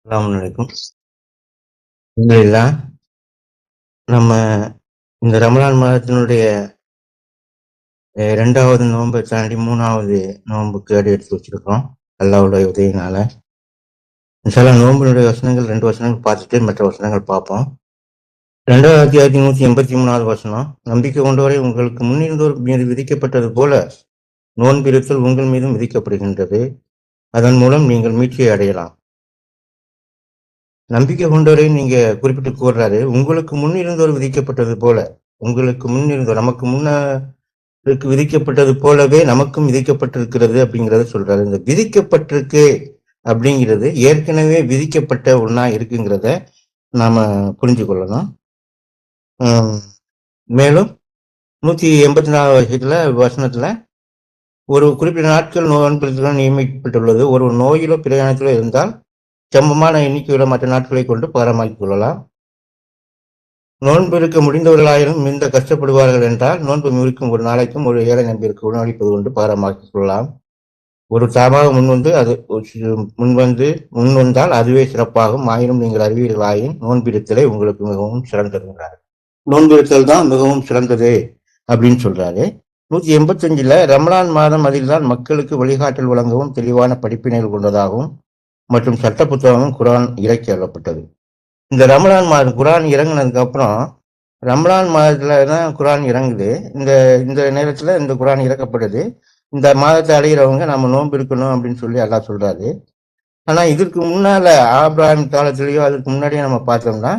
அஸ்ஸலாமு அலைக்கும். அல்ஹம்துலில்லாஹ். நம்ம இந்த ரமலான் மாதத்தினுடைய 2வது நோன்பை தாண்டி 3வது நோன்புக்கு அடி எடுத்து வச்சிருக்கோம். அல்லாஹ்வுடைய உதவியினால. இன்ஷா அல்லாஹ் நோம்பினுடைய வசனங்கள் 2 வசனங்கள் பார்த்துட்டு மற்ற வசனங்கள் பார்ப்போம். 2வது அத்தியாயத்தின் 183வது வசனம். நம்பிக்கை கொண்டவரை உங்களுக்கு முன்னிருந்தோர் மீது விதிக்கப்பட்டது போல நோன்பிருத்தல் உங்கள் மீதும் விதிக்கப்படுகின்றது. அதன் மூலம் நீங்கள் மீட்சியை அடையலாம். நம்பிக்கை கொண்டவரை நீங்க குறிப்பிட்டு கூறுறாரு. உங்களுக்கு முன்னிருந்தோர் விதிக்கப்பட்டது போல, உங்களுக்கு முன்னிருந்தோர் நமக்கு முன்னருக்கு விதிக்கப்பட்டது போலவே நமக்கும் விதிக்கப்பட்டிருக்கிறது அப்படிங்கிறத சொல்றாரு. இந்த விதிக்கப்பட்டிருக்கு அப்படிங்கிறது ஏற்கனவே விதிக்கப்பட்ட ஒண்ணா இருக்குங்கிறத நாம புரிஞ்சு கொள்ளணும். மேலும் 184 வசனத்துல ஒரு குறிப்பிட்ட நாட்கள் நோன்பு நியமிக்கப்பட்டுள்ளது. ஒரு நோயிலோ பிரயாணத்திலோ இருந்தால் சமமான எண்ணிக்கையுள்ள மற்ற நாட்களை கொண்டு பாரமாக்கிக் கொள்ளலாம். நோன்பு இருக்க முடிந்தவர்களாயினும் மிந்த கஷ்டப்படுவார்கள் என்றால் நோன்பு முறிக்கும் ஒரு நாளைக்கும் ஒரு ஏழை நம்பிற்கு உணவளிப்பது கொண்டு பாரமாக்கிக் கொள்ளலாம். ஒரு தாமாக முன்வந்தால் அதுவே சிறப்பாகும். ஆயினும் நீங்கள் அறிவீர்களாயின் நோன்பிருத்தலே உங்களுக்கு மிகவும் சிறந்ததுங்கிறாரு. நோன்பிருத்தல் தான் மிகவும் சிறந்தது அப்படின்னு சொல்றாரு. 185 ரமலான் மாதம் அதில்தான் மக்களுக்கு வழிகாட்டல் வழங்கவும் தெளிவான படிப்பினைகள் கொண்டதாகவும் மற்றும் சட்ட புத்தகமும் குரான் இறக்கி அருளப்பட்டது. இந்த ரமலான் மாதம் குரான் இறங்குனதுக்கு அப்புறம் ரமலான் மாதத்துல தான் குரான் இறங்குது. இந்த இந்த நேரத்துல இந்த குரான் இறக்கப்படுது. இந்த மாதத்தை அடைகிறவங்க நம்ம நோன்பு இருக்கணும் அப்படின்னு சொல்லி அல்லாஹ் சொல்றாரு. ஆனா இதற்கு முன்னால ஆபிரகாம் காலத்திலேயோ அதுக்கு முன்னாடியே நம்ம பார்த்தோம்னா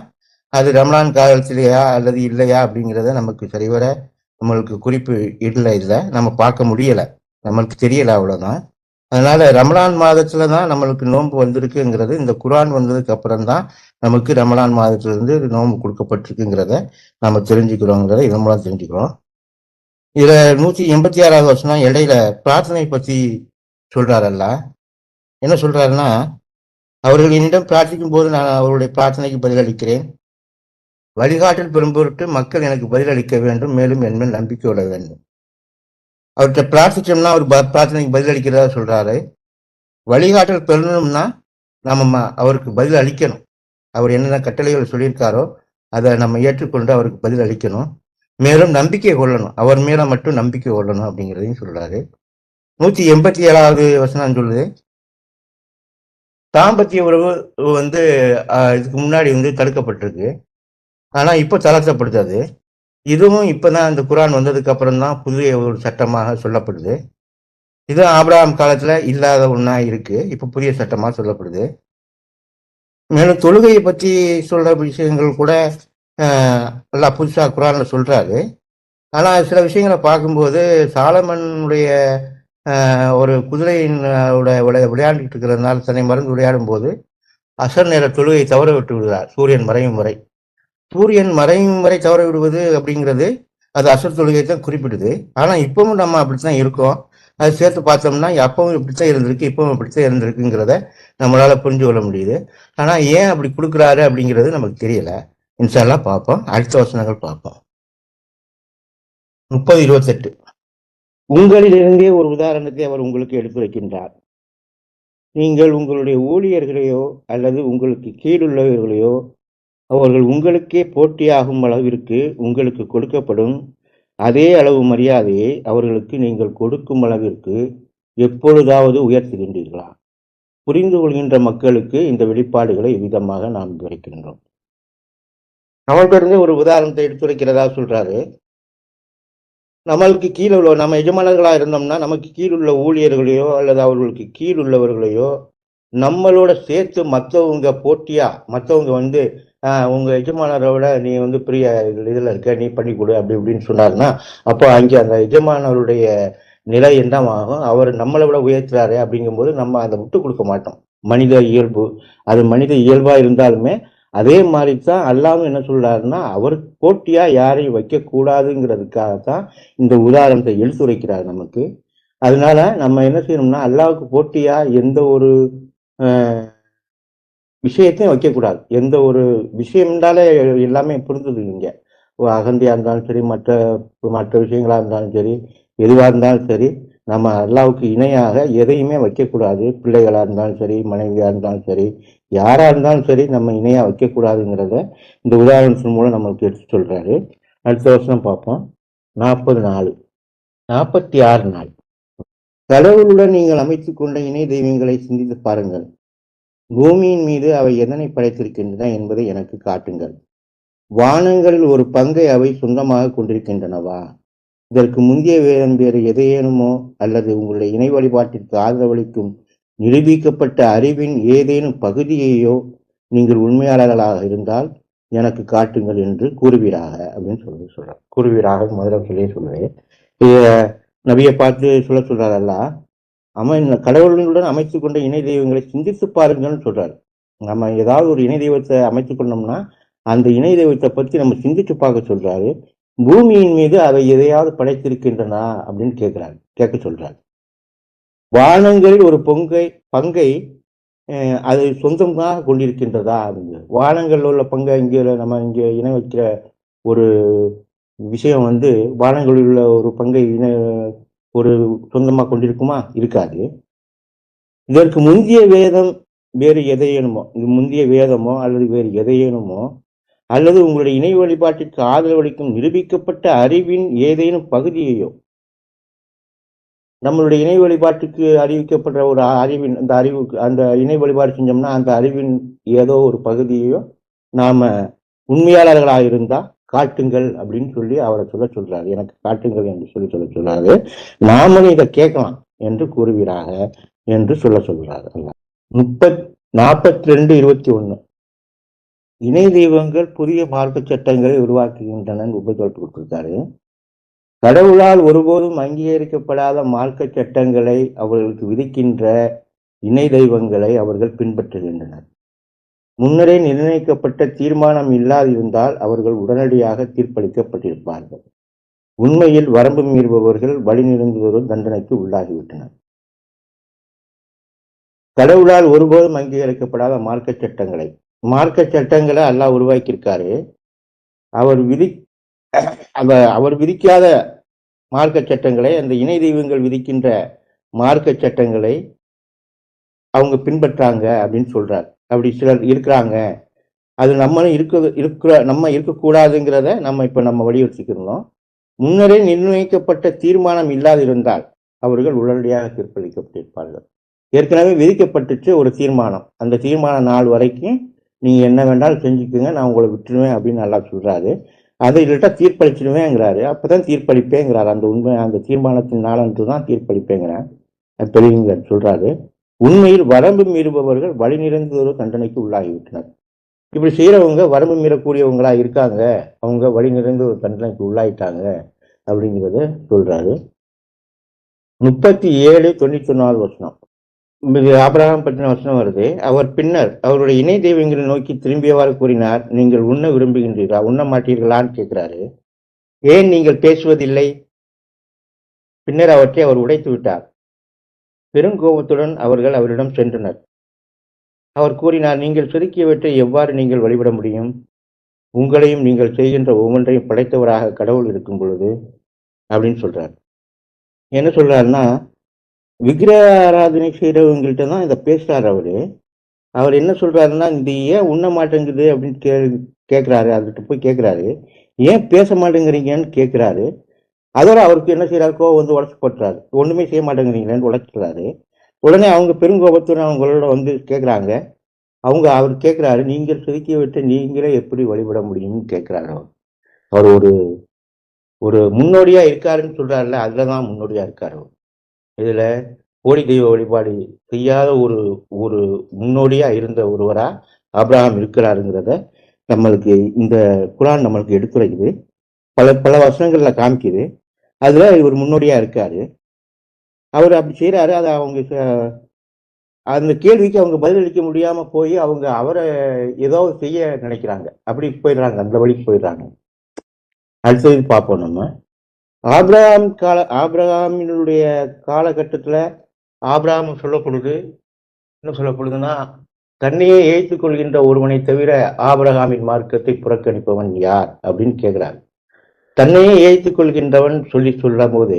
அது ரமலான் காலத்திலேயா அல்லது இல்லையா அப்படிங்கிறத நமக்கு சரிவர நம்மளுக்கு குறிப்பு இல்லை நம்ம பார்க்க முடியல, நம்மளுக்கு தெரியல, அவ்வளவுதான். அதனால ரமலான் மாதத்துல தான் நம்மளுக்கு நோன்பு வந்திருக்குங்கிறது இந்த குரான் வந்ததுக்கு அப்புறம் தான் நமக்கு ரமலான் மாதத்துல இருந்து நோன்பு கொடுக்கப்பட்டிருக்குங்கிறத நம்ம தெரிஞ்சுக்கிறோங்கிறத இதன் மூலம் தெரிஞ்சுக்கிறோம். இதுல 186வது வருஷம் இடையில பிரார்த்தனை பத்தி சொல்றாரல்ல. என்ன சொல்றாருன்னா, அவர்கள் என்னிடம் பிரார்த்திக்கும் போது நான் அவருடைய பிரார்த்தனைக்கு பதிலளிக்கிறேன். வழிகாட்டல் பெறும் பொருட்டு மக்கள் எனக்கு பதிலளிக்க வேண்டும், மேலும் என் மேல் நம்பிக்கை கொள்ள வேண்டும். அவர்கிட்ட பிரார்த்திச்சோம்னா அவர் பிரார்த்தனைக்கு பதில் அளிக்கிறதா சொல்றாரு. வழிகாட்டல் பெறணும்னா நம்ம அவருக்கு பதில் அளிக்கணும். அவர் என்னென்ன கட்டளைகள் சொல்லியிருக்காரோ அதை நம்ம ஏற்றுக்கொண்டு அவருக்கு பதில் அளிக்கணும். மேலும் நம்பிக்கை கொள்ளணும், அவர் மேல மட்டும் நம்பிக்கை கொள்ளணும் அப்படிங்கிறதையும் சொல்றாரு. 187வது வசனம் சொல்லுது, தாம்பத்திய உறவு இதுக்கு முன்னாடி தடுக்கப்பட்டிருக்கு, ஆனா இப்ப தளர்த்தப்படுது. இதுவும் இப்பதான் இந்த குரான் வந்ததுக்கு அப்புறம் தான் புதிய ஒரு சட்டமாக சொல்லப்படுது. இது ஆபிரகாம் காலத்துல இல்லாத ஒண்ணா இருக்கு, இப்ப புதிய சட்டமா சொல்லப்படுது. மேலும் தொழுகையை பற்றி சொல்ற விஷயங்கள் கூட எல்லாம் புதுசா குரான்ல சொல்றாரு. ஆனா சில விஷயங்களை பார்க்கும்போது சாலமனுடைய ஒரு குதிரையின் விளையாண்டுட்டு இருக்கிறதுனால தன்னை மறந்து விளையாடும் போது அசர் நேர தொழுகை தவற விட்டு விடுகிறார். சூரியன் மறையும் வரை தவற விடுவது அப்படிங்கிறது அது அசர் தொழுகை தான் குறிப்பிடுது. ஆனா இப்பவும் நம்ம அப்படித்தான் இருக்கோம். அது சேர்த்து பார்த்தோம்னா அப்பவும் இப்படித்தான் இருந்திருக்கு, இப்பவும் இப்படித்தான் இருந்திருக்குங்கிறத நம்மளால புரிஞ்சு கொள்ள முடியுது. ஆனா ஏன் அப்படி கொடுக்குறாரு அப்படிங்கிறது நமக்கு தெரியல. இன்ஷா அல்லாஹ் பார்ப்போம். அடுத்த வசனங்கள் பார்ப்போம். 30:28 உங்களிலிருந்தே ஒரு உதாரணத்தை அவர் உங்களுக்கு எடுத்துரைக்கின்றார். நீங்கள் உங்களுடைய ஊழியர்களையோ அல்லது உங்களுக்கு கீழுள்ளவர்களையோ அவர்கள் உங்களுக்கே போட்டியாகும் அளவிற்கு உங்களுக்கு கொடுக்கப்படும் அதே அளவு மரியாதையை அவர்களுக்கு நீங்கள் கொடுக்கும் அளவிற்கு எப்பொழுதாவது உயர்த்துகின்றீர்களா? புரிந்து கொள்கின்ற மக்களுக்கு இந்த வெளிப்பாடுகளை இவ்விதமாக நாம் விவரிக்கின்றோம். நம்மள்கிட்ட ஒரு உதாரணத்தை எடுத்துரைக்கிறதா சொல்றாரு. நம்மளுக்கு கீழே உள்ள நம்ம எஜமானர்களா இருந்தோம்னா நமக்கு கீழுள்ள ஊழியர்களையோ அல்லது அவர்களுக்கு கீழ் உள்ளவர்களையோ நம்மளோட சேர்த்து மற்றவங்க போட்டியா மற்றவங்க உங்க எஜமானரை விட நீ பெரிய இதுல இருக்க, நீ பண்ணி கொடு அப்படி இப்படின்னு சொன்னாருன்னா அப்போ அங்கே அந்த எஜமானருடைய நிலை என்ன ஆகும்? அவர் நம்மளை விட உயர்த்துறாரு அப்படிங்கும்போது நம்ம அதை விட்டு கொடுக்க மாட்டோம். மனித இயல்பு, அது மனித இயல்பா இருந்தாலுமே அதே மாதிரி தான் அல்லாவும் என்ன சொல்றாருன்னா அவருக்கு போட்டியா யாரையும் வைக்க கூடாதுங்கிறதுக்காகத்தான் இந்த உதாரணத்தை எடுத்துரைக்கிறார் நமக்கு. அதனால நம்ம என்ன செய்யணும்னா அல்லாவுக்கு போட்டியா எந்த ஒரு விஷயத்தையும் வைக்கக்கூடாது. எந்த ஒரு விஷயம்னாலே எல்லாமே புரிஞ்சுது. இங்க அகந்தியா இருந்தாலும் சரி, மற்ற விஷயங்களா இருந்தாலும் சரி, எதுவா இருந்தாலும் சரி, நம்ம அல்லாவுக்கு இணையாக எதையுமே வைக்கக்கூடாது. பிள்ளைகளா இருந்தாலும் சரி, மனைவியா இருந்தாலும் சரி, யாரா இருந்தாலும் சரி, நம்ம இணையா வைக்கக்கூடாதுங்கிறத இந்த உதாரணத்தின் மூலம் நம்மளுக்கு எடுத்து சொல்றாரு. அடுத்த வருஷம் பார்ப்போம். 40 46 நாள். கடவுளுடன் நீங்கள் அமைத்துக் கொண்ட இணை தெய்வங்களை சிந்தித்து பாருங்கள். பூமியின் மீது அவை எதனை படைத்திருக்கின்றன என்பதை எனக்கு காட்டுங்கள். வானங்களில் ஒரு பங்கை அவை சொந்தமாக கொண்டிருக்கின்றனவா? இதற்கு முந்தைய வேதம் வேறு எதையேனுமோ அல்லது உங்களுடைய இணை வழிபாட்டிற்கு ஆதரவளிக்கும் நிரூபிக்கப்பட்ட அறிவின் ஏதேனும் பகுதியையோ நீங்கள் உண்மையாளர்களாக இருந்தால் எனக்கு காட்டுங்கள் என்று கூறுவீராக அப்படின்னு சொல்றார். கூறுவீராக முதல்ல சொல்லுவேன். நபியை பார்த்து சொல்றாரல்ல, கடவுளுடன் அமைத்துக் கொண்ட இணை தெய்வங்களை சிந்தித்து பாருங்கள்னு சொல்றாரு. நம்ம ஏதாவது ஒரு இணை தெய்வத்தை அமைத்துக் கொண்டோம்னா அந்த இணை தெய்வத்தை பற்றி நம்ம சிந்திச்சு பார்க்க சொல்றாரு. பூமியின் மீது அவை எதையாவது படைத்திருக்கின்றனா அப்படின்னு கேட்க சொல்றாரு. வானங்களில் ஒரு பங்கை அது சொந்தமாக கொண்டிருக்கின்றதா அப்படிங்கிறது. வானங்களில் உள்ள பங்கை நம்ம இங்கே இணை வைக்கிற ஒரு விஷயம் வானங்களில் உள்ள ஒரு பங்கை ஒரு சொந்தமாக கொண்டிருக்குமா? இருக்காது. இதற்கு முந்தைய வேதம் வேறு எதையேனுமோ, இது முந்தைய வேதமோ அல்லது வேறு எதையேனுமோ அல்லது உங்களுடைய இணை வழிபாட்டிற்கு ஆதரவளிக்கும் நிரூபிக்கப்பட்ட அறிவின் ஏதேனும் பகுதியையோ, நம்மளுடைய இணை வழிபாட்டுக்கு அறிவிக்கப்பட்ட ஒரு அறிவின் அந்த இணை வழிபாடு செஞ்சோம்னா அந்த அறிவின் ஏதோ ஒரு பகுதியையோ நாம உண்மையாளர்களாக இருந்தா காட்டுங்கள் அப்படின்னு சொல்லி அவரை சொல்றாரு. எனக்கு காட்டுங்கள் என்று சொல்ல சொல்றாரு. நாமளும் இதை கேட்கலாம் என்று கூறுவீராக என்று சொல்றாரு. 42:21 இணை தெய்வங்கள் புதிய மார்க்க சட்டங்களை உருவாக்குகின்றன உபதொட்டு கொடுத்திருக்காரு. கடவுளால் ஒருபோதும் அங்கீகரிக்கப்படாத மார்க்க சட்டங்களை அவர்களுக்கு விதிக்கின்ற இணை தெய்வங்களை அவர்கள் பின்பற்றுகின்றனர். முன்னரே நிர்ணயிக்கப்பட்ட தீர்மானம் இல்லாதிருந்தால் அவர்கள் உடனடியாக தீர்ப்பளிக்கப்பட்டிருப்பார்கள். உண்மையில் வரம்பு மீறுபவர்கள் வழிநிறுந்துவரும் தண்டனைக்கு உள்ளாகிவிட்டனர். கடவுளால் ஒருபோதும் அங்கீகரிக்கப்படாத மார்க்க சட்டங்களை அல்லாஹ் உருவாக்கியிருக்காரு. அவர் விதிக்காத மார்க்க சட்டங்களை, அந்த இணை தெய்வங்கள் விதிக்கின்ற மார்க்க சட்டங்களை அவங்க பின்பற்றாங்க அப்படின்னு சொல்றார். அப்படி சிலர் இருக்கிறாங்க. அது நம்மளும் நம்ம இருக்கக்கூடாதுங்கிறத நம்ம வலியுறுத்திக்கிறோம். முன்னரே நிர்ணயிக்கப்பட்ட தீர்மானம் இல்லாதிருந்தால் அவர்கள் உடனடியாக தீர்ப்பளிக்கப்பட்டிருப்பார்கள். ஏற்கனவே விதிக்கப்பட்டுச்சு ஒரு தீர்மானம். அந்த தீர்மான நாள் வரைக்கும் நீங்க என்ன வேண்டாலும் செஞ்சுக்குங்க, நான் உங்களை விட்டுருவேன் அப்படின்னு நல்லா சொல்றாரு. அதை இல்லட்டா தீர்ப்பளிச்சிடுவேங்கிறாரு. அப்பதான் தீர்ப்பளிப்பேங்கிறாரு. அந்த தீர்மானத்தின் நாளன்று தான் தீர்ப்பளிப்பேங்கிறேன் பெரியவங்க சொல்றாரு. உண்மையில் வரம்பு மீறுபவர்கள் வழி நிறைந்த ஒரு தண்டனைக்கு உள்ளாகிவிட்டனர். இப்படி செய்யறவங்க வரம்பு மீறக்கூடியவங்களா இருக்காங்க, அவங்க வழி நிறைந்த ஒரு தண்டனைக்கு உள்ளாயிட்டாங்க அப்படிங்கிறத சொல்றாரு. 37:91 ஆபிரகாம் பற்றின வசனம் வருது. அவர் பின்னர் அவருடைய இணை தெய்வங்களை நோக்கி திரும்பியவாறு கூறினார், நீங்கள் உண்ண விரும்புகின்றீர்களா? உண்ண மாட்டீர்களான்னு கேட்கிறாரு. ஏன் நீங்கள் பேசுவதில்லை? பின்னர் அவற்றை அவர் உடைத்து விட்டார். பெருங்கோபத்துடன் அவர்கள் அவரிடம் சென்றனர். அவர் கூறினார், நீங்கள் செதுக்கியவற்றை எவ்வாறு நீங்கள் வழிபட முடியும்? உங்களையும் நீங்கள் செய்கின்ற ஒவ்வொன்றையும் படைத்தவராக கடவுள் இருக்கும் பொழுது அப்படின்னு சொல்றார். என்ன சொல்றாருன்னா, விக்கிரக ஆராதனை செய்யறவங்கள்ட்ட தான் இதை பேசுறாரு. அவர் என்ன சொல்றாருன்னா, இது ஏன் உண்ண மாட்டேங்குது அப்படின்னு கேட்கிறாரு. அதுகிட்ட போய் கேட்கிறாரு, ஏன் பேச மாட்டேங்கிறீங்கன்னு கேட்கிறாரு. அதோட அவருக்கு என்ன செய்யறாரு, கோவம் உடச்சு போட்டுறாரு. ஒண்ணுமே செய்ய மாட்டேங்கிறீங்களேன்னு உடைச்சிடுறாரு. உடனே அவங்க பெருங்கோபத்துடன் அவங்களோட கேட்குறாங்க. அவர் கேட்குறாரு, நீங்கள் செதுக்கி விட்டு நீங்களே எப்படி வழிபட முடியும்னு கேட்குறாரு. அவர் ஒரு முன்னோடியா இருக்காருன்னு சொல்றாருல்ல, அதுலதான் முன்னோடியா இருக்காரு. இதுல கோடி தெய்வ வழிபாடு செய்யாத ஒரு முன்னோடியா இருந்த ஒருவரா ஆபிரகாம் இருக்கிறாருங்கிறத நம்மளுக்கு இந்த குர்ஆன் நம்மளுக்கு எடுத்துரைக்குது. பல வசனங்கள்ல காமிக்குது. அதுல இவர் முன்னோடியா இருக்காரு. அவர் அப்படி செய்யறாரு. அதை அந்த கேள்விக்கு அவங்க பதிலளிக்க முடியாம போய் அவரை ஏதோ செய்ய நினைக்கிறாங்க. அப்படி போயிடுறாங்க, அந்த வழிக்கு போயிடுறாங்க. அடுத்தது பார்ப்போம். நம்ம ஆபிரகாமினுடைய காலகட்டத்துல ஆபிரகாம் என்ன சொல்லப்படுதுன்னா, தன்னையே ஏற்றுக் கொள்கின்ற ஒருவனை தவிர ஆபிரகாமின் மார்க்கத்தை புறக்கணிப்பவன் யார் அப்படின்னு கேட்கிறார். தன்னையே ஏற்றுக் கொள்கின்றவன் சொல்லும் போது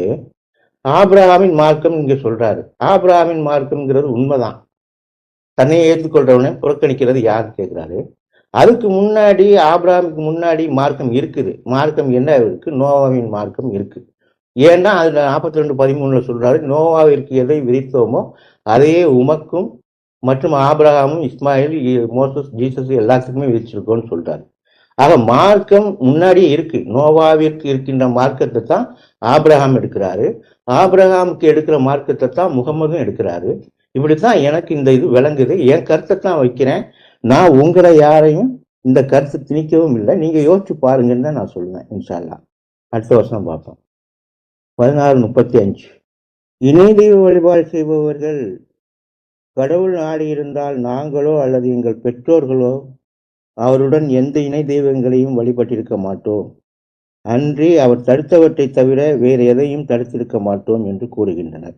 ஆபிரகாமின் மார்க்கம் இங்க சொல்றாரு. ஆபிரகாமின் மார்க்கம்ங்கிறது உண்மைதான். தன்னையை ஏற்றுக்கொள்றவனை புறக்கணிக்கிறது யாரு கேட்கிறாரு. அதுக்கு முன்னாடி ஆபிரகாமுக்கு முன்னாடி மார்க்கம் இருக்குது. மார்க்கம் என்ன இருக்கு? நோவாவின் மார்க்கம் இருக்கு. ஏன்னா அதுல 42:13 சொல்றாரு, நோவாவிற்கு எதை விதித்தோமோ அதையே உமக்கும் மற்றும் ஆபிரகாமும் இஸ்மாயில் மோசஸ் ஜீசஸ் எல்லாத்துக்குமே விதிச்சிருக்கோம்னு சொல்றாரு. ஆக மார்க்கம் முன்னாடியே இருக்கு. நோவாவிற்கு இருக்கின்ற மார்க்கத்தை தான் ஆபிரகாம் எடுக்கிறாரு. ஆபிரகாமுக்கு எடுக்கிற மார்க்கத்தை தான் முகமதும் எடுக்கிறாரு. இப்படித்தான் எனக்கு இந்த இது விளங்குது. என் கருத்தை தான் வைக்கிறேன். நான் உங்களை யாரையும் இந்த கருத்தை திணிக்கவும் இல்லை. நீங்க யோசிச்சு பாருங்கன்னு தான் நான் சொல்லுவேன். இன்ஷா அல்லாஹ் அடுத்த வருஷம் பார்ப்போம். 16:35 இணை தெய்வ வழிபாடு செய்பவர்கள் கடவுள் நாடி இருந்தால் நாங்களோ அல்லது எங்கள் பெற்றோர்களோ அவருடன் எந்த இணை தெய்வங்களையும் வழிபட்டிருக்க மாட்டோம். அன்றி அவர் தடுத்தவற்றை தவிர வேறு எதையும் தடுத்திருக்க மாட்டோம் என்று கூறுகின்றனர்.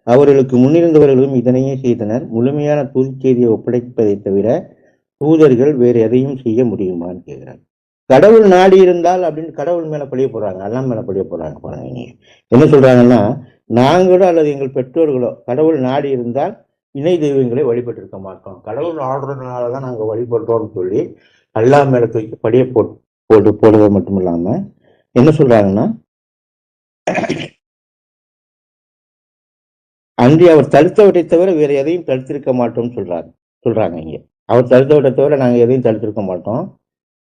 அவர்களுக்கு முன்னிருந்தவர்களும் இதனையே செய்தனர். முழுமையான தூதுச் செய்தியை ஒப்படைப்பதை தவிர தூதர்கள் வேறு எதையும் செய்ய முடியுமான்னு கேட்கிறார். கடவுள் நாடி இருந்தால் அப்படின்னு கடவுள் மேல பழிய போறாங்க, அல்லா மேல பழிய போறாங்க. பாருங்க, நீங்க என்ன சொல்றாங்கன்னா, நாங்களோ அல்லது எங்கள் பெற்றோர்களோ கடவுள் நாடி இருந்தால் இணை தெய்வங்களை வழிபட்டு இருக்க மாட்டோம். கடவுள் ஆடுறதுனாலதான் நாங்க வழிபடுறோம்னு சொல்லி அல்லா மேல தூக்கி படிய போடுவது மட்டும் இல்லாம என்ன சொல்றாங்கன்னா, அன்றி அவர் தடுத்தவற்றை தவிர வேற எதையும் தடுத்திருக்க மாட்டோம்னு சொல்றாங்க இங்க. அவர் தடுத்தவற்றை தவிர நாங்க எதையும் தடுத்திருக்க மாட்டோம்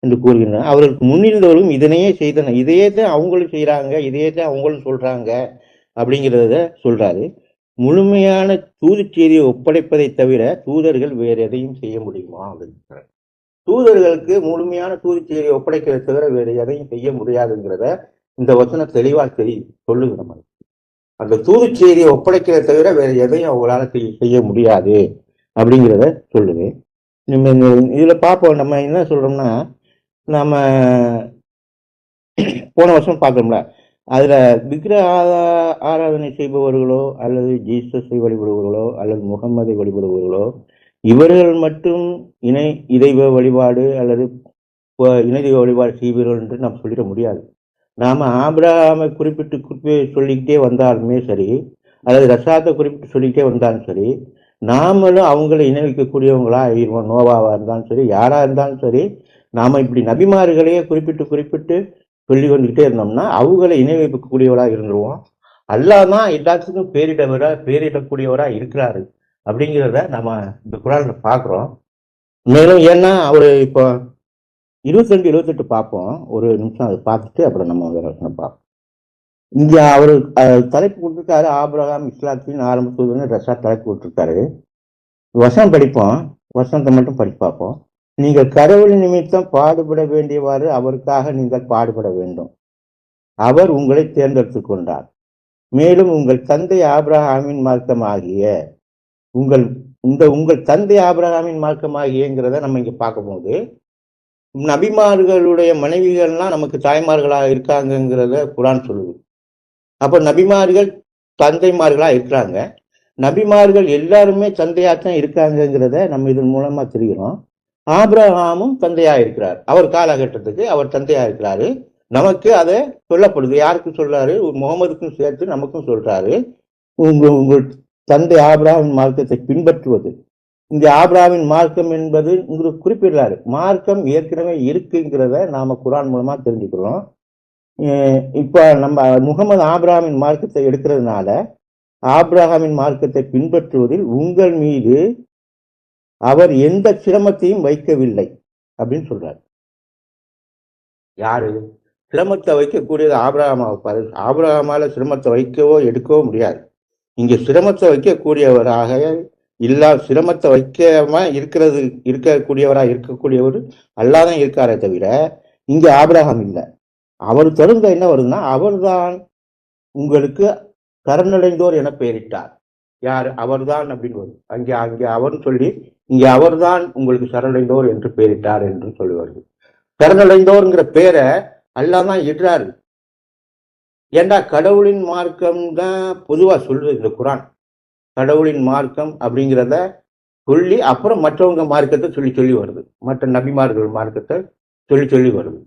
என்று கூறுகின்றனர். அவர்களுக்கு முன்னிருந்தவர்களும் இதனையே செய்தனர். இதையே தான் அவங்களும் செய்யறாங்க, இதையே தான் அவங்களும் சொல்றாங்க அப்படிங்கிறத சொல்றாரு. முழுமையான தூது செய்தியை ஒப்படைப்பதை தவிர தூதர்கள் வேற எதையும் செய்ய முடியுமா அப்படின்னு. தூதர்களுக்கு முழுமையான தூது செய்தியை ஒப்படைக்கிறதை தவிர வேற எதையும் செய்ய முடியாதுங்கிறத இந்த வசனம் தெளிவா சொல்லுது. நம்ம அந்த தூது செய்தியை ஒப்படைக்கிறத தவிர வேற எதையும் அவங்களால செய்ய முடியாது அப்படிங்கிறத சொல்லுது. இதுல பார்ப்போம். நம்ம என்ன சொல்றோம்னா, நம்ம போன வருஷம் பார்த்தோம்ல, அதுல விக்கிர ஆராதனை செய்பவர்களோ அல்லது ஜீசஸை வழிபடுபவர்களோ அல்லது முகம்மதை வழிபடுபவர்களோ இவர்கள் மட்டும் இணைதெய்வ வழிபாடு அல்லது இணை தெய்வ வழிபாடு செய்வீர்கள் என்று நாம் சொல்லிட முடியாது. நாம ஆபிரகாமை குறிப்பிட்டு சொல்லிக்கிட்டே வந்தாலுமே சரி, அல்லது ரசாத்தை குறிப்பிட்டு சொல்லிக்கிட்டே வந்தாலும் சரி, நாமளும் அவங்களை இணை வைக்கக்கூடியவங்களா ஆகிடுவோம். நோவாவா இருந்தாலும் சரி, யாரா இருந்தாலும் சரி, நாம இப்படி நபிமார்களையே குறிப்பிட்டு சொல்லி வந்துக்கிட்டே இருந்தோம்னா அவங்களை இணை வைக்கக்கூடியவரா இருந்துருவோம். அல்லாஹ் தான் எல்லாத்துக்கும் பேரிடக்கூடியவரா இருக்கிறாரு அப்படிங்கிறத நம்ம இந்த குரான்ல பார்க்குறோம். மேலும் ஏன்னா அவரு இப்போ 22, 28 பார்ப்போம். ஒரு நிமிஷம் அதை பார்த்துட்டு அப்புறம் நம்ம வேற பார்ப்போம். இங்க அவரு தலைப்பு கொடுத்துருக்காரு, ஆபிரகாம் இஸ்லாத்தின் ஆரம்ப தூதர்னு ரஷா தலைப்பு கொடுத்துருக்காரு. வசனம் படிப்போம், வசனத்தை மட்டும் படிச்சு பார்ப்போம். நீங்கள் கடவுள் நிமித்தம் பாடுபட வேண்டியவாறு அவருக்காக நீங்கள் பாடுபட வேண்டும். அவர் உங்களை தேர்ந்தெடுத்து கொண்டார். மேலும் உங்கள் தந்தை ஆபிரகாமின் மார்க்கம் ஆகிய உங்கள் தந்தை ஆபிரகாமின் மார்க்கம் ஆகியங்கிறத நம்ம இங்க பார்க்கும்போது, நபிமார்களுடைய மனைவிகள்லாம் நமக்கு தாய்மார்களாக இருக்காங்கிறத குரான் சொல்லுது. அப்ப நபிமார்கள் தந்தைமார்களா இருக்கிறாங்க. நபிமார்கள் எல்லாருமே தந்தையாத்தான் இருக்காங்கிறத நம்ம இதன் மூலமா தெரிகிறோம். ஆபிரகாமும் தந்தையா இருக்கிறார். அவர் காலகட்டத்துக்கு அவர் தந்தையா இருக்கிறாரு. நமக்கு அதை சொல்லப்படுது. யாருக்கு சொல்றாரு? முகமதுக்கும் சேர்த்து நமக்கும் சொல்றாரு. உங்கள் தந்தை ஆபிரகாமின் மார்க்கத்தை பின்பற்றுவது. இந்த ஆபிரகாமின் மார்க்கம் என்பது உங்களுக்கு குறிப்பிடுறாரு. மார்க்கம் ஏற்கனவே இருக்குங்கிறத நாம குரான் மூலமா தெரிஞ்சுக்கிறோம். இப்ப நம்ம முகமது ஆபிரகாமின் மார்க்கத்தை எடுக்கிறதுனால ஆபிரகாமின் மார்க்கத்தை பின்பற்றுவதில் உங்கள் மீது அவர் எந்த சிரமத்தையும் வைக்கவில்லை அப்படின்னு சொல்றாரு. யாரு சிரமத்தை வைக்கக்கூடியது? ஆபிரகாமாவை. ஆபிரகாமால சிரமத்தை வைக்கவோ எடுக்கவோ முடியாது. இங்க சிரமத்தை வைக்கக்கூடியவராக சிரமத்தை வைக்காம இருக்கக்கூடியவர் அல்லாதான் இருக்காரே தவிர இங்க ஆபிரகாம் இல்லை. அவர் தொடர்ந்த என்ன வருதுன்னா, அவர்தான் உங்களுக்கு சரணடைந்தோர் என பெயரிட்டார். யார்? அவர்தான் அப்படின்னு வருது. அங்கே அவர்னு சொல்லி இங்க அவர்தான் உங்களுக்கு சரணடைந்தோர் என்று பெயரிட்டார் என்று சொல்லி வருது. சரணடைந்தோர்ங்கிற பேரை அல்லாதான் இடுறாரு. ஏண்டா கடவுளின் மார்க்கம் தான் பொதுவா சொல்றது இந்த குரான். கடவுளின் மார்க்கம் அப்படிங்கிறத சொல்லி அப்புறம் மற்றவங்க மார்க்கத்தை சொல்லி வருது. மற்ற நபிமார்கள் மார்க்கத்தை சொல்லி வருது.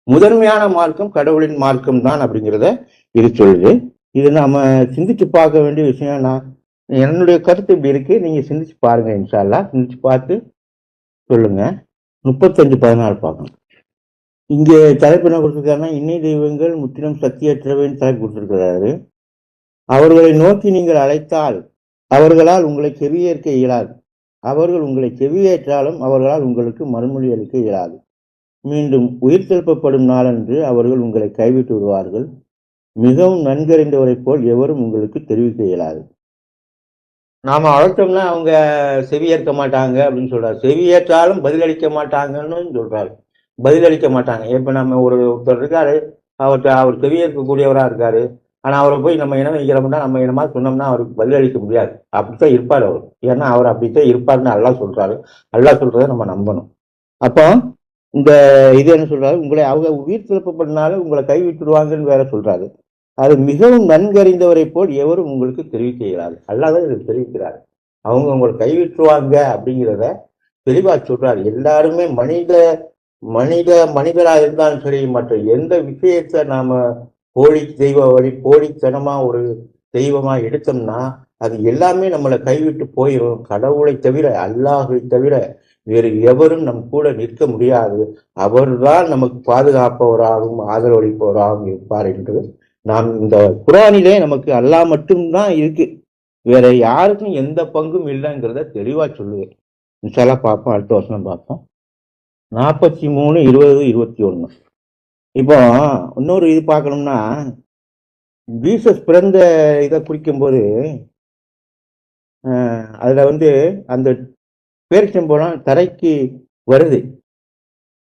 முதன்மையான மார்க்கம் கடவுளின் மார்க்கம் தான் அப்படிங்கிறத இது சொல்லுது. இது நம்ம சிந்திச்சு பார்க்க வேண்டிய விஷயம். நான் என்னுடைய கருத்து இப்படி இருக்கு, நீங்க சிந்திச்சு பாருங்க. இன்ஷா அல்லாஹ் சிந்திச்சு பார்த்து சொல்லுங்க. 35:14 பார்க்கணும். இங்கே தலைப்பு என்ன கொடுத்திருக்காருன்னா, இணை தெய்வங்கள் முற்றிலும் சக்தியற்றவைன்னு தலைப்பு கொடுத்திருக்கிறாரு. அவர்களை நோக்கி நீங்கள் அழைத்தால் அவர்களால் உங்களை செவியேற்க இயலாது. அவர்கள் உங்களை செவியேற்றாலும் அவர்களால் உங்களுக்கு மறுமொழி அளிக்க இயலாது. மீண்டும் உயிர் தெழுப்பப்படும் நாளன்று அவர்கள் உங்களை கைவிட்டு விடுவார்கள். மிகவும் நன்கறிந்தவரை போல் எவரும் உங்களுக்கு தெரிவிக்க இயலாது. நாம அழைத்தோம்னா அவங்க செவியேற்க மாட்டாங்க அப்படின்னு சொல்றாரு. செவியேற்றாலும் பதிலளிக்க மாட்டாங்கன்னு சொல்றாரு. பதிலளிக்க மாட்டாங்க. இப்ப நம்ம ஒருத்தர் இருக்காரு, அவர் செவியேற்கக்கூடியவரா இருக்காரு. ஆனா அவரை போய் நம்ம இனம் வைக்கிறோம்னா, நம்ம இனமா சொன்னோம்னா அவருக்கு பதிலளிக்க முடியாது. அப்படித்தான் இருப்பார் அவர். ஏன்னா அவர் அப்படித்தான் இருப்பாருன்னு அல்லாஹ் சொல்றாரு. அல்லாஹ் சொல்றதை நம்ம நம்பணும். அப்போ இந்த இது என்ன சொல்றாரு, உங்களை அவங்க உயிர் திறப்பப்படனால உங்களை கைவிட்டுடுவாங்கன்னு வேற சொல்றாரு. அது மிகவும் நன்கறிந்தவரை போல் எவரும் உங்களுக்கு தெரிவிக்க இயலாது. அல்லாஹ் தான் இதை தெரிவிக்கிறார். அவங்க உங்களை கைவிட்டுருவாங்க அப்படிங்கிறத தெளிவா சொல்றாரு. எல்லாருமே மனிதரா இருந்தாலும் சரி, மற்ற எந்த விஷயத்த நாம போலித்தனமா ஒரு தெய்வமா எடுத்தோம்னா அது எல்லாமே நம்மளை கைவிட்டு போயிடும். கடவுளை தவிர, அல்லாஹை தவிர வேறு எவரும் நம் கூட நிற்க முடியாது. அவர்தான் நமக்கு பாதுகாப்பவராகவும் ஆதரவளிப்பவராகவும் இருப்பார் என்று நாம் இந்த குரானிலே நமக்கு அல்லாஹ் மட்டும்தான் இருக்கு, வேற யாருக்கும் எந்த பங்கும் இல்லைங்கிறத தெளிவா சொல்லுவேன். இன்ஷா பார்ப்போம். அடுத்த வருஷம் பார்ப்போம். 43, 20, 21. இப்போ இன்னொரு இது பார்க்கணும்னா, ஜீசஸ் பிறந்த இதை குறிக்கும்போது அதுல அந்த பேரிச்சம்பழம் தரைக்கு வருது.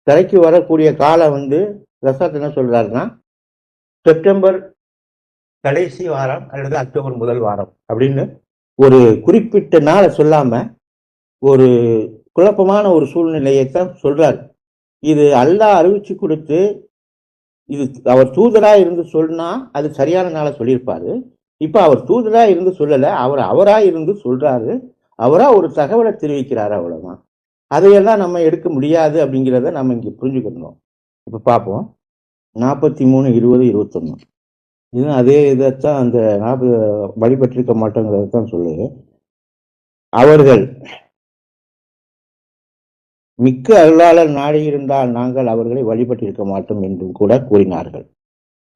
தரைக்கு வரக்கூடிய காலம் ரசாத் என்ன சொல்றாருன்னா, செப்டம்பர் கடைசி வாரம் அல்லது அக்டோபர் முதல் வாரம் அப்படின்னு ஒரு குறிப்பிட்ட நாளை சொல்லாம ஒரு குழப்பமான ஒரு சூழ்நிலையைத்தான் சொல்றாரு. இது அல்லாஹ் அறிவிச்சு கொடுத்து, இது அவர் தூதரா இருந்து சொன்னா அது சரியான நாளை சொல்லியிருப்பாரு. இப்ப அவர் தூதரா இருந்து சொல்லல, அவரா இருந்து சொல்றாரு. அவரா ஒரு தகவலை தெரிவிக்கிறாரு, அவ்வளவுதான். அதையெல்லாம் நம்ம எடுக்க முடியாது அப்படிங்கிறத நம்ம இங்க புரிஞ்சுக்கணும். இப்ப பார்ப்போம். 43, 20, 21. இது அதே இதைத்தான் அந்த வழிபட்டிருக்க மாட்டோங்கிறதான் சொல்லுது. அவர்கள் மிக்க அருளாளர் நாடி இருந்தால் நாங்கள் அவர்களை வழிபட்டிருக்க மாட்டோம் என்றும் கூட கூறினார்கள்.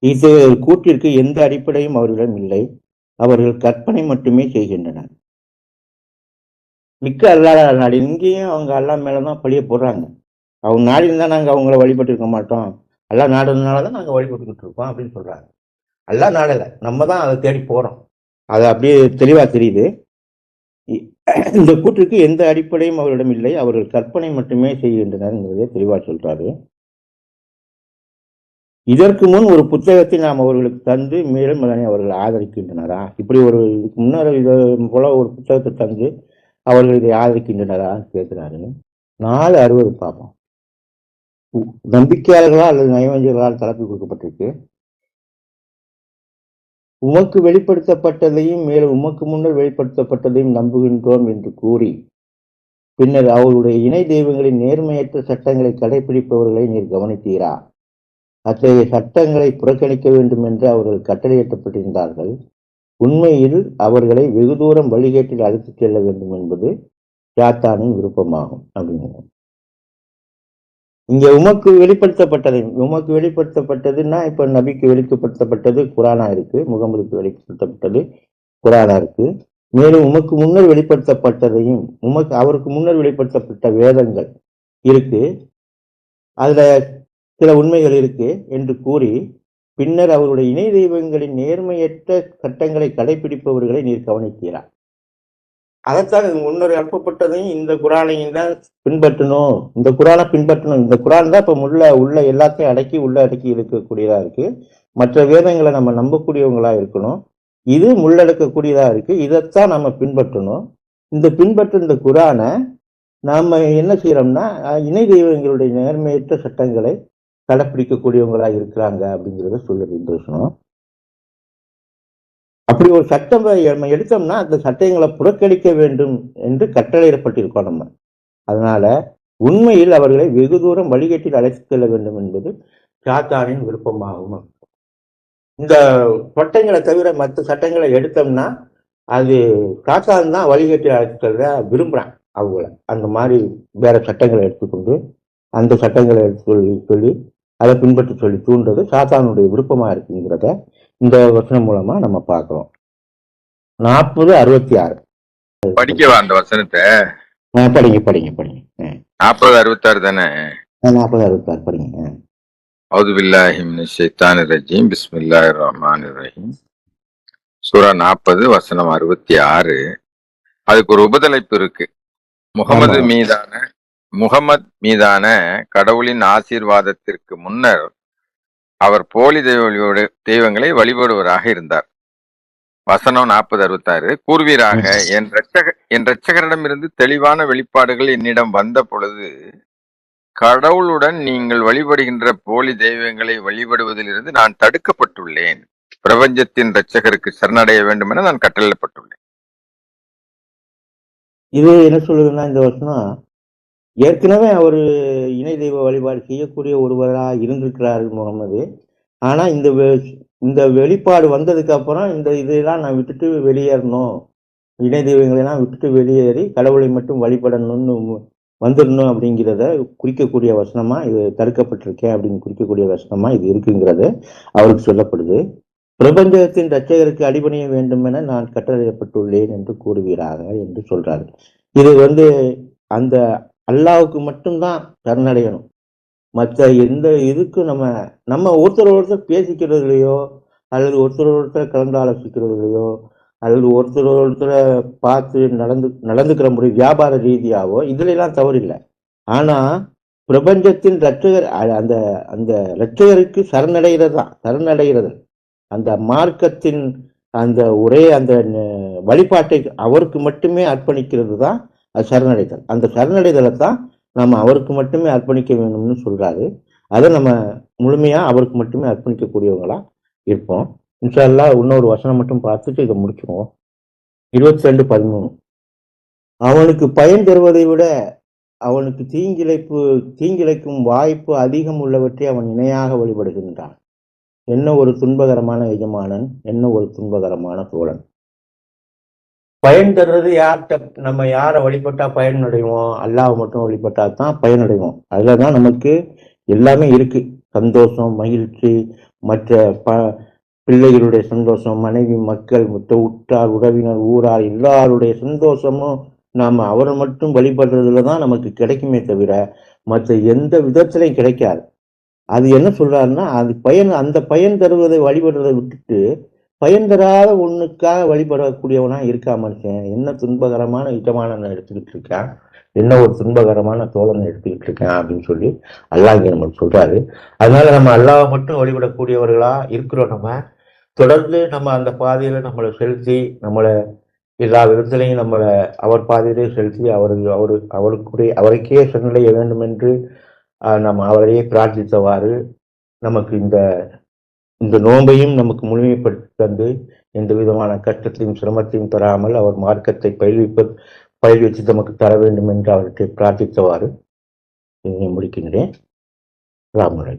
இது கூட்டிற்கு எந்த அடிப்படையும் அவர்களிடம் இல்லை. அவர்கள் கற்பனை மட்டுமே செய்கின்றனர். மிக்க அருளாளர் நாடி, இங்கேயும் அவங்க அல்லா மேலதான் பழிய போடுறாங்க. அவங்க நாடி இருந்தா நாங்க அவங்கள வழிபட்டு இருக்க மாட்டோம், அல்லா நாடுனாலதான் நாங்க வழிபட்டுக்கிட்டு இருக்கோம் அப்படின்னு சொல்றாங்க. அல்லா நாடல, நம்ம தான் அதை தேடி போறோம். அது அப்படியே தெளிவா தெரியுது. இந்த கூற்றுக்கு எந்த அடிப்படையும் அவரிடம் இல்லை. அவர்கள் கற்பனை மட்டுமே செய்கின்றனர் தெளிவா சொல்றாரு. இதற்கு முன் ஒரு புத்தகத்தை நாம் அவர்களுக்கு தந்து மேலும் அதனை அவர்கள் ஆதரிக்கின்றனரா? இப்படி ஒரு இதுக்கு முன்னர் இது போல ஒரு புத்தகத்தை தந்து அவர்கள் இதை ஆதரிக்கின்றனரா கேட்கிறாரு. 4:60 பார்ப்போம். நம்பிக்கையாளர்களா அல்லது நயவஞ்சகர்களால் தலைப்பு கொடுக்கப்பட்டிருக்கு. உமக்கு வெளிப்படுத்தப்பட்டதையும் மேலும் உமக்கு முன்னர் வெளிப்படுத்தப்பட்டதையும் நம்புகின்றோம் என்று கூறி பின்னர் அவர்களுடைய இணை தெய்வங்களின் நேர்மையற்ற சட்டங்களை கடைபிடிப்பவர்களை நீர் கவனித்தீரா? அத்தகைய சட்டங்களை புறக்கணிக்க வேண்டும் என்று அவர்கள் கட்டளையிடப்பட்டிருந்தார்கள். உண்மையில் அவர்களை வெகு தூரம் வழிகேட்டில் அழைத்துச் செல்ல வேண்டும் என்பது சாத்தானின் விருப்பமாகும் அப்படிங்கிறது. இங்க உமக்கு வெளிப்படுத்தப்பட்டதுன்னா இப்ப நபிக்கு வெளிப்படுத்தப்பட்டது குரானா இருக்கு, முகமதுக்கு வெளிப்படுத்தப்பட்டது குரானா இருக்கு. மேலும் உமக்கு முன்னர் வெளிப்படுத்தப்பட்டதையும் அவருக்கு முன்னர் வெளிப்படுத்தப்பட்ட வேதங்கள் இருக்கு, அதுல சில உண்மைகள் இருக்கு என்று கூறி பின்னர் அவருடைய இணை தெய்வங்களின் நேர்மையற்ற சட்டங்களை கடைபிடிப்பவர்களை நீர் கவனிக்கிறார். அதைத்தான் முன்னர் அனுப்பப்பட்டதையும் இந்த குரானையும் தான் பின்பற்றணும். இந்த குரானை பின்பற்றணும். இந்த குரான் தான் இப்ப உள்ள எல்லாத்தையும் அடக்கி இருக்கக்கூடியதா இருக்கு. மற்ற வேதங்களை நம்ம நம்பக்கூடியவங்களா இருக்கணும். இது முள்ளடக்கக்கூடியதா இருக்கு. இதைத்தான் நம்ம பின்பற்றணும். இந்த குரானை நாம என்ன செய்யறோம்னா, இணை தெய்வங்களுடைய நேர்மையற்ற சட்டங்களை கடைப்பிடிக்கக்கூடியவங்களா இருக்கிறாங்க அப்படிங்கிறத சொல்லுது இந்த விஷயம். அப்படி ஒரு சட்டம் நம்ம எடுத்தோம்னா அந்த சட்டங்களை புறக்கணிக்க வேண்டும் என்று கட்டளையிடப்பட்டிருக்கோம் நம்ம. அதனால உண்மையில் அவர்களை வெகு தூரம் வழிகேட்டில் அழைத்து செல்ல வேண்டும் என்பது சாத்தானின் விருப்பமாகும். இந்த சட்டங்களை தவிர மற்ற சட்டங்களை எடுத்தோம்னா அது சாத்தான் தான் வழிகட்டி அழைக்கிறத விரும்புறான். அவங்கள அந்த மாதிரி வேற சட்டங்களை எடுத்துக்கொண்டு அந்த சட்டங்களை எடுத்து சொல்லி அதை பின்பற்ற சொல்லி தூண்டுறது சாத்தானுடைய விருப்பமா இருக்குங்கிறத இந்த வசனம் மூலமா நம்ம பார்க்கிறோம். 40:66 படிக்கவா அந்த வசனத்தை? படிங்க படிங்க படிங்க. 40:66 தானே? 40:66 படிங்க. அவுது பில்லாஹி மினஷ் ஷைத்தானிர் ரஜீம். பிஸ்மில்லாஹிர் ரஹ்மானிர் ரஹீம். சூரா 40 வசனம் 66. அதுக்கு ஒரு உபதலைப்பு இருக்கு. முகமது மீதான கடவுளின் ஆசீர்வாதத்திற்கு முன்னர் அவர் போலி தெய்வங்களை வழிபடுவராக இருந்தார். வசனம் 40:66 கூறுவீராக, என் இரட்சகரிடமிருந்து தெளிவான வெளிப்பாடுகள் என்னிடம் வந்த பொழுது கடவுளுடன் நீங்கள் வழிபடுகின்ற போலி தெய்வங்களை வழிபடுவதிலிருந்து நான் தடுக்கப்பட்டுள்ளேன். பிரபஞ்சத்தின் இரட்சகருக்கு சரணடைய வேண்டும் என நான் கட்டளைப்பட்டுள்ளேன். இது என்ன சொல்லுதுன்னா, இந்த வசனம் ஏற்கனவே அவர் இணை தெய்வ வழிபாடு செய்யக்கூடிய ஒருவரா இருந்திருக்கிறாரு முகமது. ஆனா இந்த வெளிப்பாடு வந்ததுக்கு அப்புறம் இந்த இதெல்லாம் நான் விட்டுட்டு வெளியேறணும், இணை தெய்வங்களெல்லாம் விட்டுட்டு வெளியேறி கடவுளை மட்டும் வழிபடணும்னு வந்துடணும் அப்படிங்கிறத குறிக்கக்கூடிய வசனமா இது தடுக்கப்பட்டிருக்கேன் அப்படின்னு குறிக்கக்கூடிய வசனமா இது இருக்குங்கிறது அவருக்கு சொல்லப்படுது. பிரபஞ்சத்தின் இரட்சகருக்கு அடிபணிய வேண்டும் என நான் கட்டளையிடப்பட்டுள்ளேன் என்று கூறுகிறார்கள் என்று சொல்றாரு. இது அந்த அல்லாவுக்கு மட்டும்தான் சரணடையணும். மற்ற எந்த இதுக்கும் நம்ம ஒருத்தர் பேசிக்கிறதுலையோ அல்லது ஒருத்தர் கலந்து ஆலோசிக்கிறதுலையோ அல்லது ஒருத்தரை பார்த்து நடந்துக்கிற முறை வியாபார ரீதியாவோ இதுல எல்லாம் தவறில்லை. ஆனா பிரபஞ்சத்தின் இரட்சகர் அந்த அந்த இரட்சகருக்கு சரணடைகிறது அந்த மார்க்கத்தின் அந்த அந்த வழிபாட்டை அவருக்கு மட்டுமே அர்ப்பணிக்கிறது தான் அது சரணடைதல். அந்த சரணடைதலை தான் நம்ம அவருக்கு மட்டுமே அர்ப்பணிக்க வேணும்னு சொல்றாரு. அதை நம்ம முழுமையா அவருக்கு மட்டுமே அர்ப்பணிக்கக்கூடியவங்களா இருப்போம். இன்ஷா அல்லாஹ் இன்னொரு வசனம் மட்டும் பார்த்துட்டு இதை முடிச்சுருவோம். 22:13 அவனுக்கு பயன் தருவதை விட அவனுக்கு தீங்கிழைக்கும் வாய்ப்பு அதிகம் உள்ளவற்றை அவன் இணையாக வழிபடுகின்றான். என்ன ஒரு துன்பகரமான எஜமானன், என்ன ஒரு துன்பகரமான தோழன். பயன் தர்றது நம்ம யாரை வழிபட்டா பயனடைவோம்? அல்லாஹ் மட்டும் வழிபட்டா தான் பயனடைவோம். அதுலதான் நமக்கு எல்லாமே இருக்கு. சந்தோஷம், மகிழ்ச்சி, மற்ற பிள்ளைகளுடைய சந்தோஷம், மனைவி, மக்கள், உற்றார், உறவினர், ஊரார் எல்லாருடைய சந்தோஷமும் நாம அவரை மட்டும் வழிபடுறதுலதான் நமக்கு கிடைக்குமே தவிர மற்ற எந்த விதத்திலையும் கிடைக்காது. அது என்ன சொல்றாருன்னா, அந்த பயன் தருவதை வழிபடுறதை விட்டுட்டு பயன் தராத ஒண்ணுக்காக வழிபடக்கூடியவனா இருக்கா மனுஷன். என்ன துன்பகரமான இட்டமான எடுத்துக்கிட்டு இருக்கான், என்ன ஒரு துன்பகரமான தோழனை எடுத்துக்கிட்டு இருக்கான் அப்படின்னு சொல்லி அல்லாஹ் இங்க நமக்கு சொல்றாரு. அதனால நம்ம அல்லாஹ் மட்டும் வழிபடக்கூடியவர்களா இருக்கிறோம். நம்ம தொடர்ந்து நம்ம அந்த பாதையில நம்மளை செலுத்தி நம்மளை எல்லா விதத்திலையும் நம்மளை அவர் பாதையிலே செலுத்தி அவருக்கே சரணடைய வேண்டும் என்று நம்ம அவரையே பிரார்த்தித்தவாறு நமக்கு இந்த நோன்பையும் நமக்கு முழுமைப்படுத்தி தந்து எந்த விதமான கஷ்டத்தையும் சிரமத்தையும் தராமல் அவர் மார்க்கத்தை பயில்வித்து நமக்கு தர வேண்டும் என்று அவர்கிட்ட பிரார்த்தித்தவாறு முடிக்கின்றேன். ராமரை